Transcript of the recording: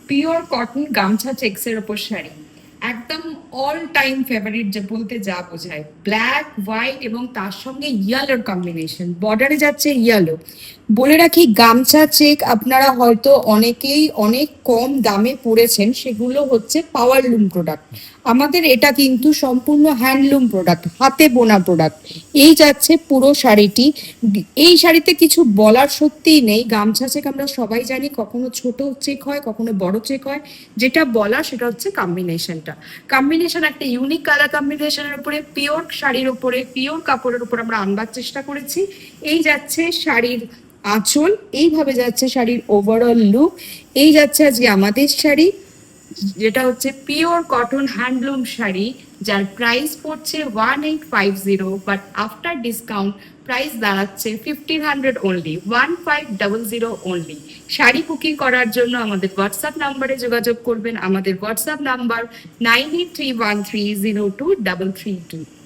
Pure cotton গামছা চেক্সের ওপর শাড়ি, একদম অল টাইম ফেভারিট যে বলতে যা বোঝায়। ব্ল্যাক হোয়াইট এবং তার সঙ্গে ইয়েলোর কম্বিনেশন, বর্ডারে যাচ্ছে ইয়েলো। বলে রাখি, গামছা চেক আপনারা হয়তো অনেকেই অনেক কম দামে পড়েছেন, সেগুলো হচ্ছে পাওয়ারলুম প্রোডাক্ট। আমাদের এটা কিন্তু সম্পূর্ণ হ্যান্ডলুম প্রোডাক্ট, হাতে বোনা প্রোডাক্ট। এই যাচ্ছে পুরো শাড়িটি। এই শাড়িতে কিছু বলার সত্যিই নেই। গামছা চেক আমরা সবাই জানি, কখনো ছোট চেক হয়, কখনো বড় চেক হয়। যেটা বলা সেটা হচ্ছে কম্বিনেশনটা। কম্বিনেশন একটা ইউনিক কালার কম্বিনেশনের উপরে, পিওর শাড়ির উপরে, পিওর কাপড়ের উপর আমরা আনবার চেষ্টা করেছি। এই যাচ্ছে শাড়ির আঁচল, এইভাবে যাচ্ছে শাড়ির ওভারঅল লুক। এই যাচ্ছে আজকে আমাদের শাড়ি, যেটা হচ্ছে পিওর কটন হ্যান্ডলুম শাড়ি, যার প্রাইস পড়ছে 1850, বাট আফটার ডিসকাউন্ট প্রাইস দাঁড়াচ্ছে 1500 অনলি, 1500 অনলি। শাড়ি বুকিং করার জন্য আমাদের হোয়াটসঅ্যাপ নাম্বারে যোগাযোগ করবেন। আমাদের হোয়াটসঅ্যাপ নাম্বার 9831302332।